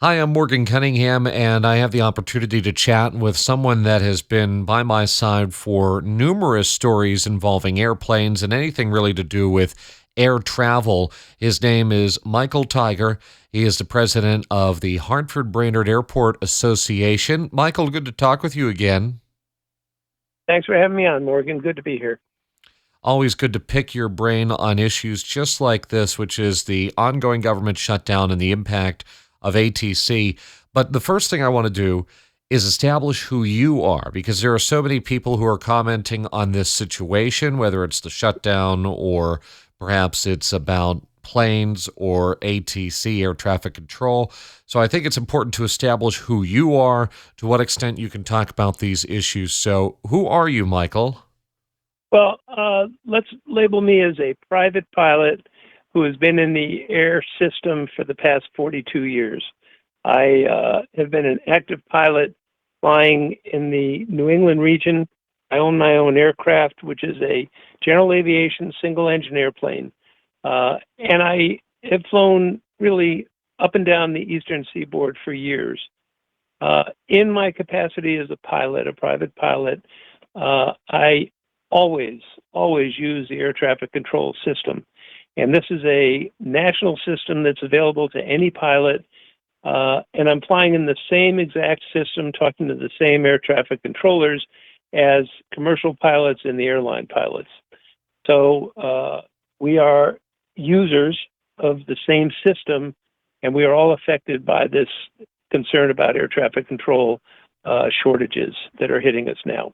Hi, I'm Morgan Cunningham, and I have the opportunity to chat with someone that has been by my side for numerous stories involving airplanes and anything really to do with air travel. His name is Michael Teiger. He is the president of the Hartford Brainard Airport Association. Michael, good to talk with you again. Thanks for having me on, Morgan. Good to be here. Always good to pick your brain on issues just like this, which is the ongoing government shutdown and the impact of ATC. But the first thing I want to do is establish who you are, because there are so many people who are commenting on this situation, whether it's the shutdown or perhaps it's about planes or ATC, air traffic control. So I think it's important to establish who you are, to what extent you can talk about these issues. So who are you, Michael? Well, let's label me as a private pilot who has been in the air system for the past 42 years. I have been an active pilot flying in the New England region. I own my own aircraft, which is a general aviation single engine airplane. And I have flown really up and down the eastern seaboard for years. In my capacity as a pilot, a private pilot, I always use the air traffic control system. And this is a national system that's available to any pilot. And I'm flying in the same exact system, talking to the same air traffic controllers as commercial pilots and the airline pilots. So we are users of the same system, and we are all affected by this concern about air traffic control shortages that are hitting us now.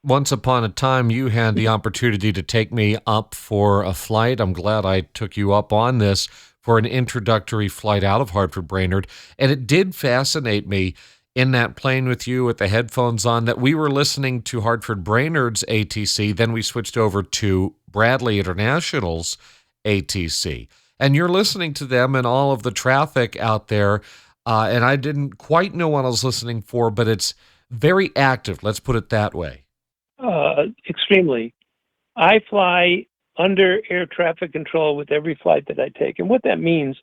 Once upon a time, you had the opportunity to take me up for a flight. I'm glad I took you up on this for an introductory flight out of Hartford Brainard. And it did fascinate me in that plane with you with the headphones on that we were listening to Hartford Brainard's ATC. Then we switched over to Bradley International's ATC. And you're listening to them and all of the traffic out there. And I didn't quite know what I was listening for, but it's very active. Let's put it that way. Extremely. I fly under air traffic control with every flight that I take. And what that means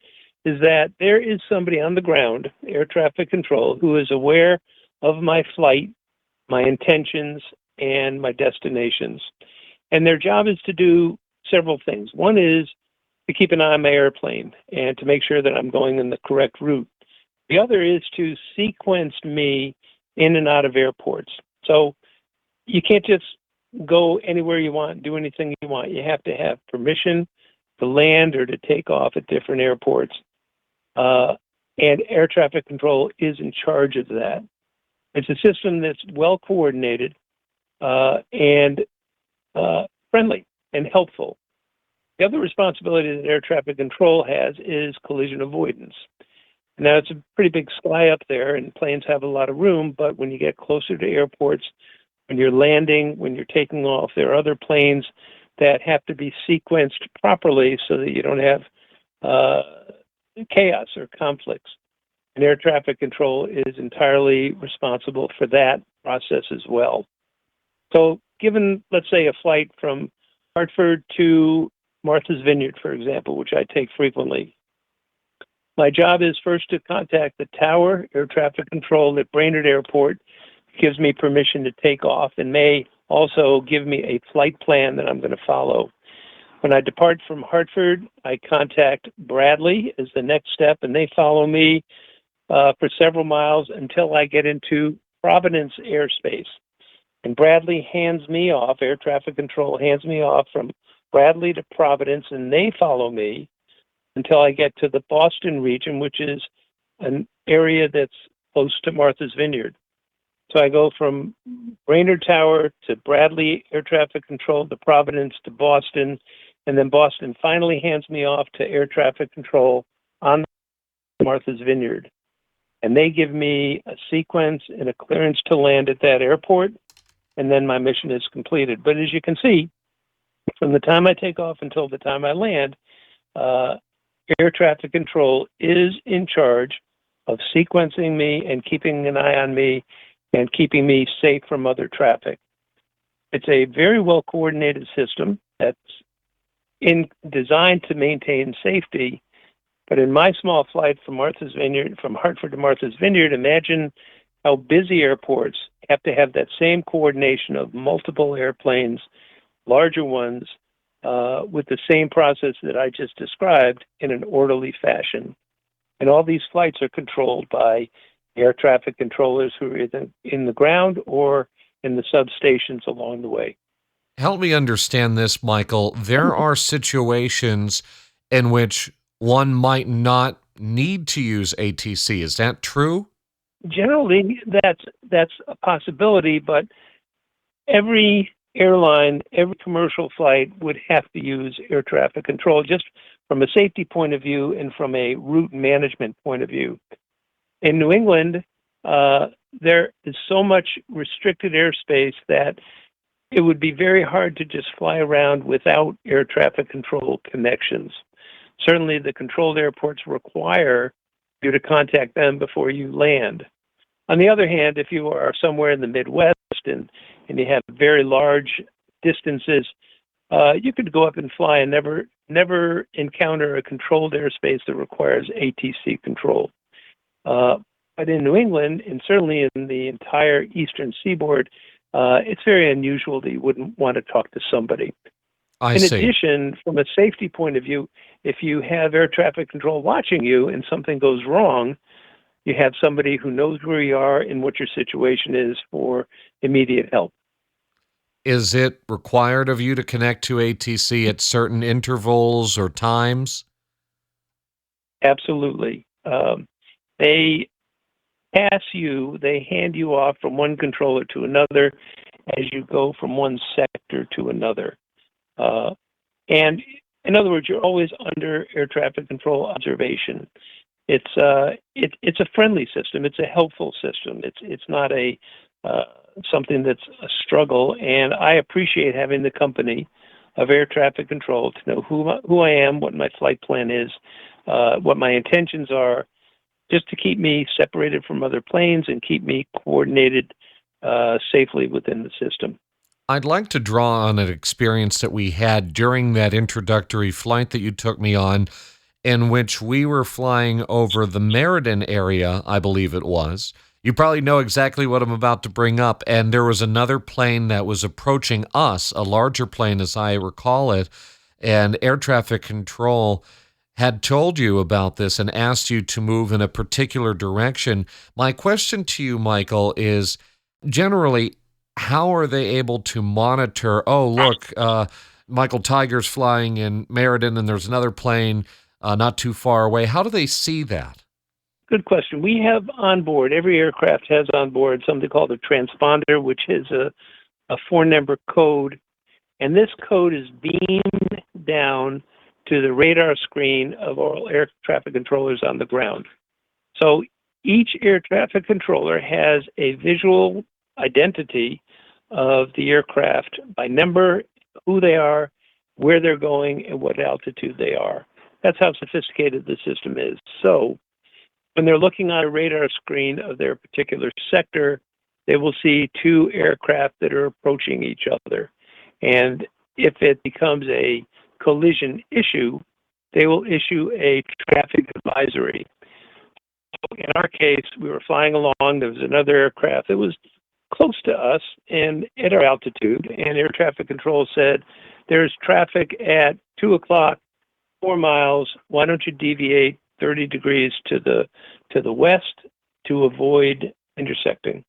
is that there is somebody on the ground, air traffic control, who is aware of my flight, my intentions, and my destinations. And their job is to do several things. One is to keep an eye on my airplane and to make sure that I'm going in the correct route. The other is to sequence me in and out of airports. So you can't just go anywhere you want, do anything you want. You have to have permission to land or to take off at different airports. And air traffic control is in charge of that. It's a system that's well coordinated and friendly and helpful. The other responsibility that air traffic control has is collision avoidance. Now, it's a pretty big sky up there, and planes have a lot of room, but when you get closer to airports, when you're landing, when you're taking off, there are other planes that have to be sequenced properly so that you don't have chaos or conflicts. And air traffic control is entirely responsible for that process as well. So, given, let's say, a flight from Hartford to Martha's Vineyard, for example, which I take frequently, my job is first to contact the tower, air traffic control at Brainard Airport, gives me permission to take off, and may also give me a flight plan that I'm going to follow. When I depart from Hartford, I contact Bradley as the next step, and they follow me for several miles until I get into Providence airspace. And Bradley hands me off, air traffic control hands me off from Bradley to Providence, and they follow me until I get to the Boston region, which is an area that's close to Martha's Vineyard. So I go from Brainerd Tower to Bradley Air Traffic Control to Providence to Boston, and then Boston finally hands me off to Air Traffic Control on Martha's Vineyard. And they give me a sequence and a clearance to land at that airport, and then my mission is completed. But as you can see, from the time I take off until the time I land, Air Traffic Control is in charge of sequencing me and keeping an eye on me and keeping me safe from other traffic. It's a very well coordinated system that's designed to maintain safety, But in my small flight from Hartford to Martha's Vineyard, imagine how busy airports have to have that same coordination of multiple airplanes, larger ones, with the same process that I just described in an orderly fashion. And all these flights are controlled by air traffic controllers who are either in the ground or in the substations along the way. Help me understand this, Michael. There are situations in which one might not need to use ATC. Is that true? Generally, that's a possibility, but every airline, every commercial flight would have to use air traffic control just from a safety point of view and from a route management point of view. In New England, there is so much restricted airspace that it would be very hard to just fly around without air traffic control connections. Certainly, the controlled airports require you to contact them before you land. On the other hand, if you are somewhere in the Midwest and you have very large distances, you could go up and fly and never encounter a controlled airspace that requires ATC control. But in New England, and certainly in the entire eastern seaboard, it's very unusual that you wouldn't want to talk to somebody. I In see. addition, from a safety point of view, if you have air traffic control watching you and something goes wrong, you have somebody who knows where you are and what your situation is for immediate help. Is it required of you to connect to ATC at certain intervals or times? Absolutely. They hand you off from one controller to another as you go from one sector to another. And in other words, you're always under air traffic control observation. It's a friendly system. It's a helpful system. It's not a something that's a struggle. And I appreciate having the company of air traffic control to know who I am, what my flight plan is, what my intentions are, just to keep me separated from other planes and keep me coordinated safely within the system. I'd like to draw on an experience that we had during that introductory flight that you took me on, in which we were flying over the Meriden area, I believe it was. You probably know exactly what I'm about to bring up. And there was another plane that was approaching us, a larger plane as I recall it, and air traffic control had told you about this and asked you to move in a particular direction. My question to you, Michael, is generally, how are they able to monitor, oh, look, Michael Teiger's flying in Meriden and there's another plane not too far away. How do they see that? Good question. We have on board, every aircraft has on board something called a transponder, which is a 4-number code. And this code is beamed down to the radar screen of all air traffic controllers on the ground. So each air traffic controller has a visual identity of the aircraft by number, who they are, where they're going, and what altitude they are. That's how sophisticated the system is. So when they're looking on a radar screen of their particular sector, they will see 2 aircraft that are approaching each other. And if it becomes a collision issue, they will issue a traffic advisory. In our case, we were flying along. There was another aircraft that was close to us and at our altitude, and air traffic control said, there's traffic at 2 o'clock, 4 miles. Why don't you deviate 30 degrees to the west to avoid intersecting?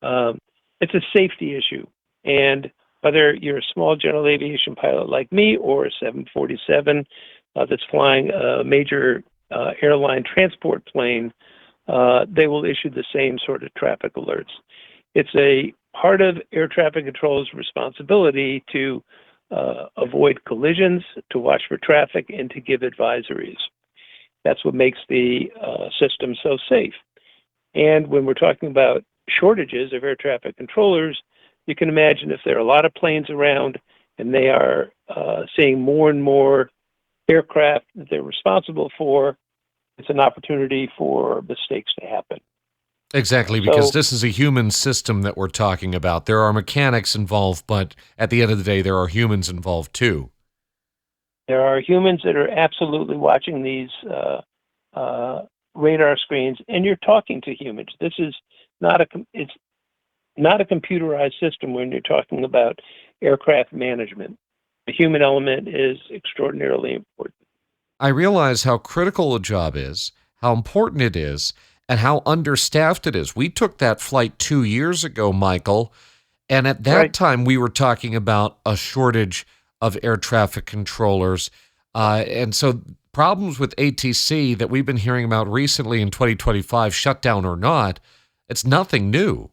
It's a safety issue. And whether you're a small general aviation pilot like me or a 747 that's flying a major airline transport plane, they will issue the same sort of traffic alerts. It's a part of air traffic control's responsibility to avoid collisions, to watch for traffic, and to give advisories. That's what makes the system so safe. And when we're talking about shortages of air traffic controllers, you can imagine if there are a lot of planes around and they are seeing more and more aircraft that they're responsible for, it's an opportunity for mistakes to happen. Exactly, because this is a human system that we're talking about. There are mechanics involved, but at the end of the day, there are humans involved too. There are humans that are absolutely watching these radar screens, and you're talking to humans. This is not it's not a computerized system when you're talking about aircraft management. The human element is extraordinarily important. I realize how critical the job is, how important it is, and how understaffed it is. We took that flight 2 years ago, Michael, and at that Right. time we were talking about a shortage of air traffic controllers. And so problems with ATC that we've been hearing about recently in 2025, shutdown or not, it's nothing new.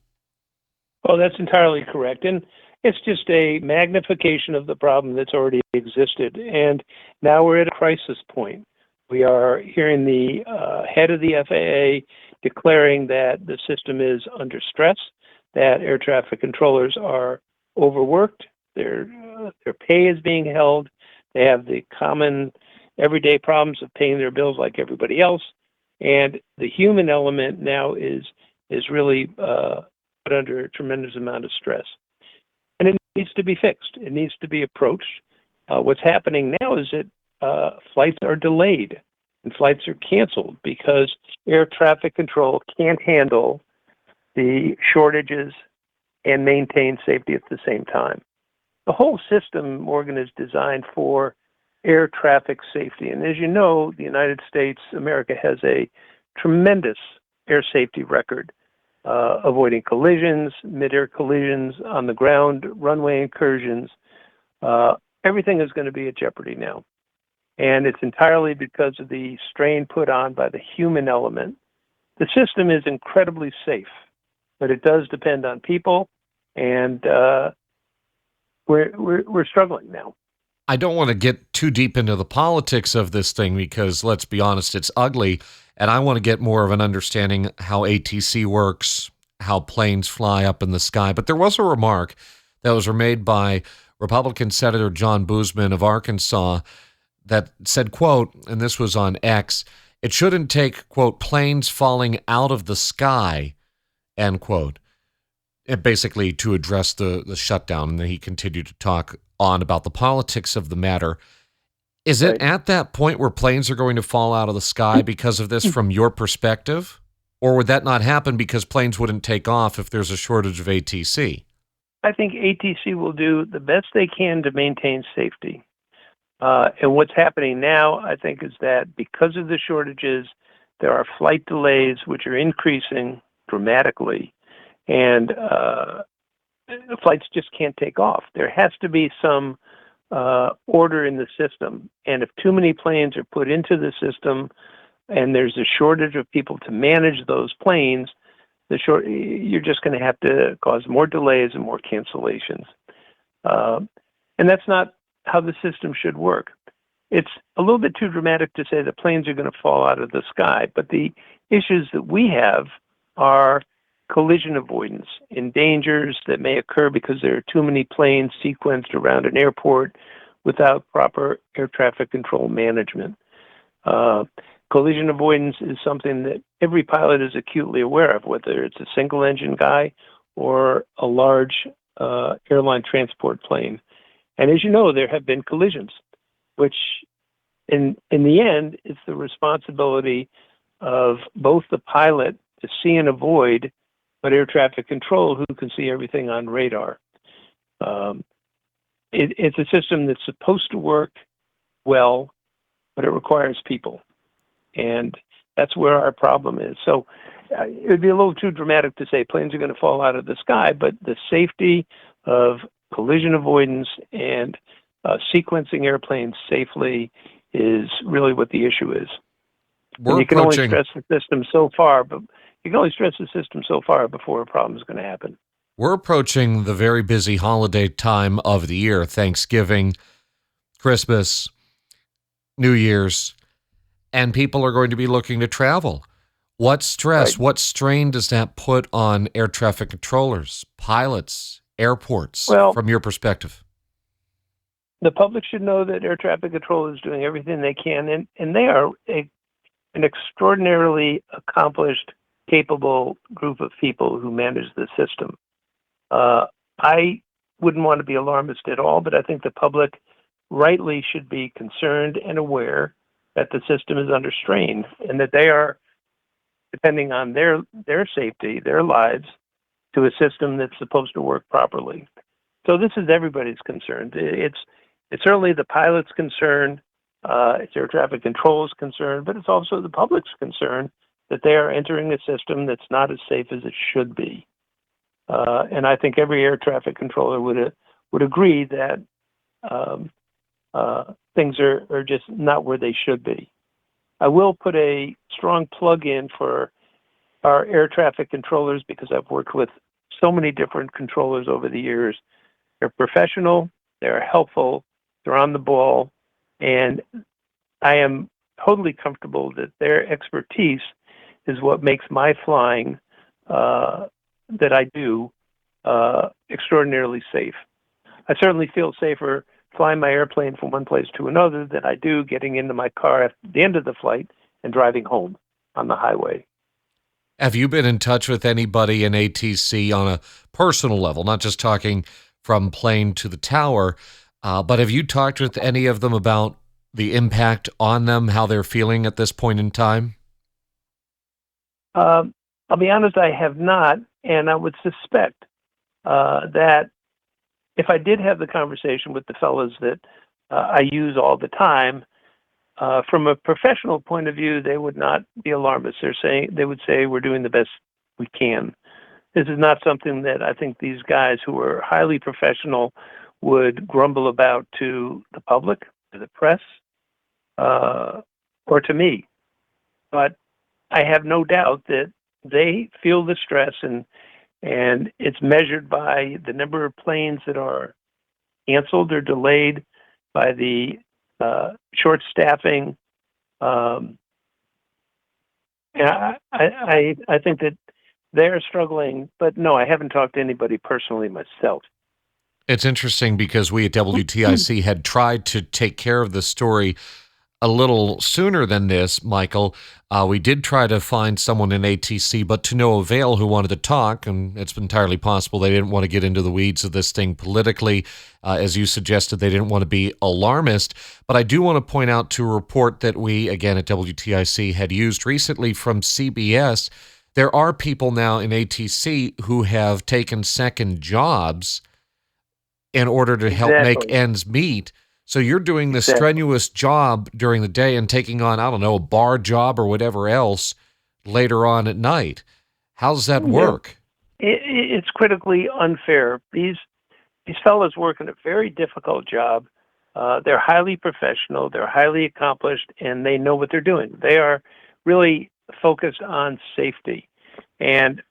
Oh, that's entirely correct. And it's just a magnification of the problem that's already existed. And now we're at a crisis point. We are hearing the head of the FAA declaring that the system is under stress, that air traffic controllers are overworked, their pay is being held, they have the common everyday problems of paying their bills like everybody else, and the human element now is really put under a tremendous amount of stress. And it needs to be fixed. It needs to be approached. What's happening now is that flights are delayed and flights are canceled because air traffic control can't handle the shortages and maintain safety at the same time. The whole system, Morgan, is designed for air traffic safety. And as you know, the United States, America, has a tremendous air safety record, avoiding collisions, mid-air collisions, on the ground, runway incursions. Everything is going to be at jeopardy now. And it's entirely because of the strain put on by the human element. The system is incredibly safe, but it does depend on people, and we're struggling now. I don't want to get too deep into the politics of this thing because, let's be honest, it's ugly. And I want to get more of an understanding how ATC works, how planes fly up in the sky. But there was a remark that was made by Republican Senator John Boozman of Arkansas that said, quote, and this was on X, it shouldn't take, quote, planes falling out of the sky, end quote, and basically to address the shutdown. And then he continued to talk on about the politics of the matter. Is it Right. at that point where planes are going to fall out of the sky because of this from your perspective? Or would that not happen because planes wouldn't take off if there's a shortage of ATC? I think ATC will do the best they can to maintain safety. And what's happening now, I think, is that because of the shortages, there are flight delays which are increasing dramatically, and flights just can't take off. There has to be some order in the system, and if too many planes are put into the system and there's a shortage of people to manage those planes, you're just going to have to cause more delays and more cancellations. And that's not how the system should work. It's a little bit too dramatic to say that planes are going to fall out of the sky, but the issues that we have are collision avoidance and dangers that may occur because there are too many planes sequenced around an airport without proper air traffic control management. Collision avoidance is something that every pilot is acutely aware of, whether it's a single engine guy or a large airline transport plane. And as you know, there have been collisions, which in the end, it's the responsibility of both the pilot to see and avoid, but air traffic control, who can see everything on radar. It's a system that's supposed to work well, but it requires people. And that's where our problem is. So it would be a little too dramatic to say planes are going to fall out of the sky, but the safety of collision avoidance and sequencing airplanes safely is really what the issue is. And you can only stress the system so far, but you can only stress the system so far before a problem is going to happen. We're approaching the very busy holiday time of the year, Thanksgiving, Christmas, New Year's, and people are going to be looking to travel. What stress, what strain does that put on air traffic controllers, pilots, airports, from your perspective? The public should know that air traffic control is doing everything they can, and they are an extraordinarily accomplished, capable group of people who manage the system. I wouldn't want to be alarmist at all, but I think the public rightly should be concerned and aware that the system is under strain and that they are depending on their safety, their lives, to a system that's supposed to work properly. So this is everybody's concern. It's certainly the pilot's concern, it's air traffic control's concern, but it's also the public's concern that they are entering a system that's not as safe as it should be. And I think every air traffic controller would agree that things are just not where they should be. I will put a strong plug in for our air traffic controllers because I've worked with so many different controllers over the years. They're professional, they're helpful, they're on the ball, and I am totally comfortable that their expertise is what makes my flying that I do extraordinarily safe. I certainly feel safer flying my airplane from one place to another than I do getting into my car at the end of the flight and driving home on the highway. Have you been in touch with anybody in ATC on a personal level, not just talking from plane to the tower, but have you talked with any of them about the impact on them, how they're feeling at this point in time? I'll be honest, I have not, and I would suspect that if I did have the conversation with the fellows that I use all the time, from a professional point of view, they would not be alarmists. They would say we're doing the best we can. This is not something that I think these guys who are highly professional would grumble about to the public, to the press, or to me. But I have no doubt that they feel the stress, and it's measured by the number of planes that are canceled or delayed, by the short staffing. And I think that they're struggling, but no, I haven't talked to anybody personally myself. It's interesting because we at WTIC had tried to take care of the story a little sooner than this, Michael. We did try to find someone in ATC, but to no avail, who wanted to talk, and it's entirely possible they didn't want to get into the weeds of this thing politically. As you suggested, they didn't want to be alarmist. But I do want to point out to a report that we, again, at WTIC had used recently from CBS. There are people now in ATC who have taken second jobs in order to help make ends meet. So you're doing this strenuous job during the day and taking on, I don't know, a bar job or whatever else later on at night. How does that work? It's critically unfair. These fellows work in a very difficult job. They're highly professional, they're highly accomplished, and they know what they're doing. They are really focused on safety. And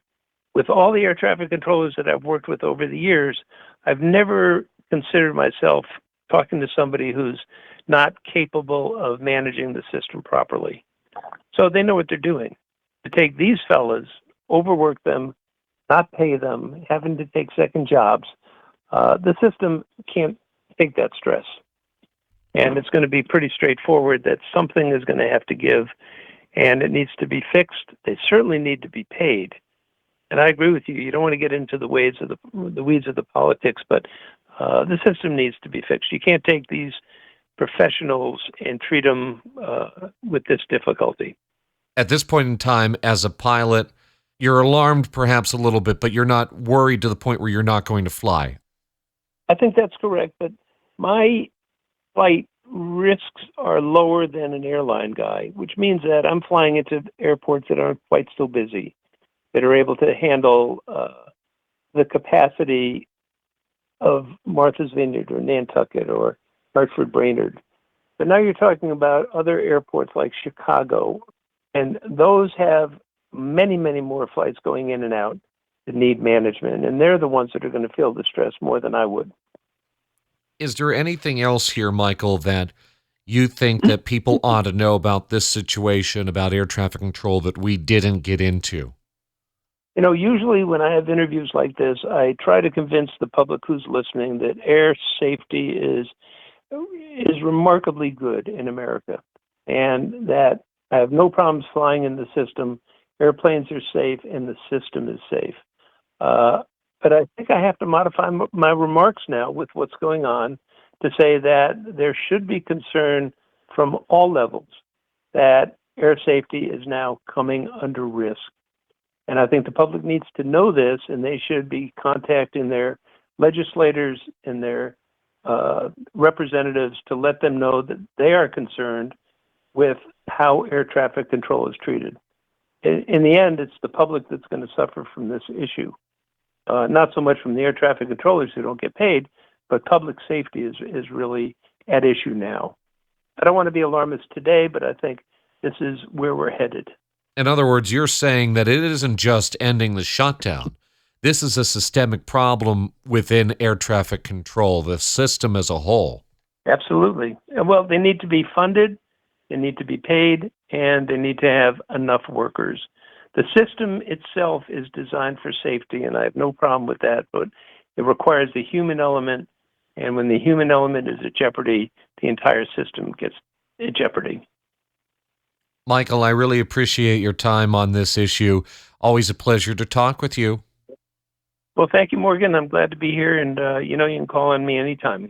with all the air traffic controllers that I've worked with over the years, I've never considered myself talking to somebody who's not capable of managing the system properly. So they know what they're doing. To take these fellas, overwork them, not pay them, having to take second jobs, the system can't take that stress. And it's going to be pretty straightforward that something is going to have to give, and it needs to be fixed. They certainly need to be paid. And I agree with you. You don't want to get into the weeds of the politics, but the system needs to be fixed. You can't take these professionals and treat them with this difficulty. At this point in time, as a pilot, you're alarmed perhaps a little bit, but you're not worried to the point where you're not going to fly. I think that's correct, but my flight risks are lower than an airline guy, which means that I'm flying into airports that aren't quite so busy, that are able to handle the capacity of Martha's Vineyard or Nantucket or Hartford Brainard. But now you're talking about other airports like Chicago, and those have many, many more flights going in and out that need management, and they're the ones that are going to feel the stress more than I would. Is there anything else here, Michael, that you think that people ought to know about this situation, about air traffic control, that we didn't get into? You know, usually when I have interviews like this, I try to convince the public who's listening that air safety is remarkably good in America, and that I have no problems flying in the system. Airplanes are safe, and the system is safe. But I think I have to modify my remarks now with what's going on to say that there should be concern from all levels that air safety is now coming under risk. And I think the public needs to know this, and they should be contacting their legislators and their representatives to let them know that they are concerned with how air traffic control is treated. In the end, it's the public that's going to suffer from this issue. Not so much from the air traffic controllers who don't get paid, but public safety is really at issue now. I don't want to be alarmist today, but I think this is where we're headed. In other words, you're saying that it isn't just ending the shutdown. This is a systemic problem within air traffic control, the system as a whole. Absolutely. Well, they need to be funded, they need to be paid, and they need to have enough workers. The system itself is designed for safety, and I have no problem with that, but it requires the human element, and when the human element is at jeopardy, the entire system gets at jeopardy. Michael, I really appreciate your time on this issue. Always a pleasure to talk with you. Well, thank you, Morgan. I'm glad to be here, and you can call on me anytime.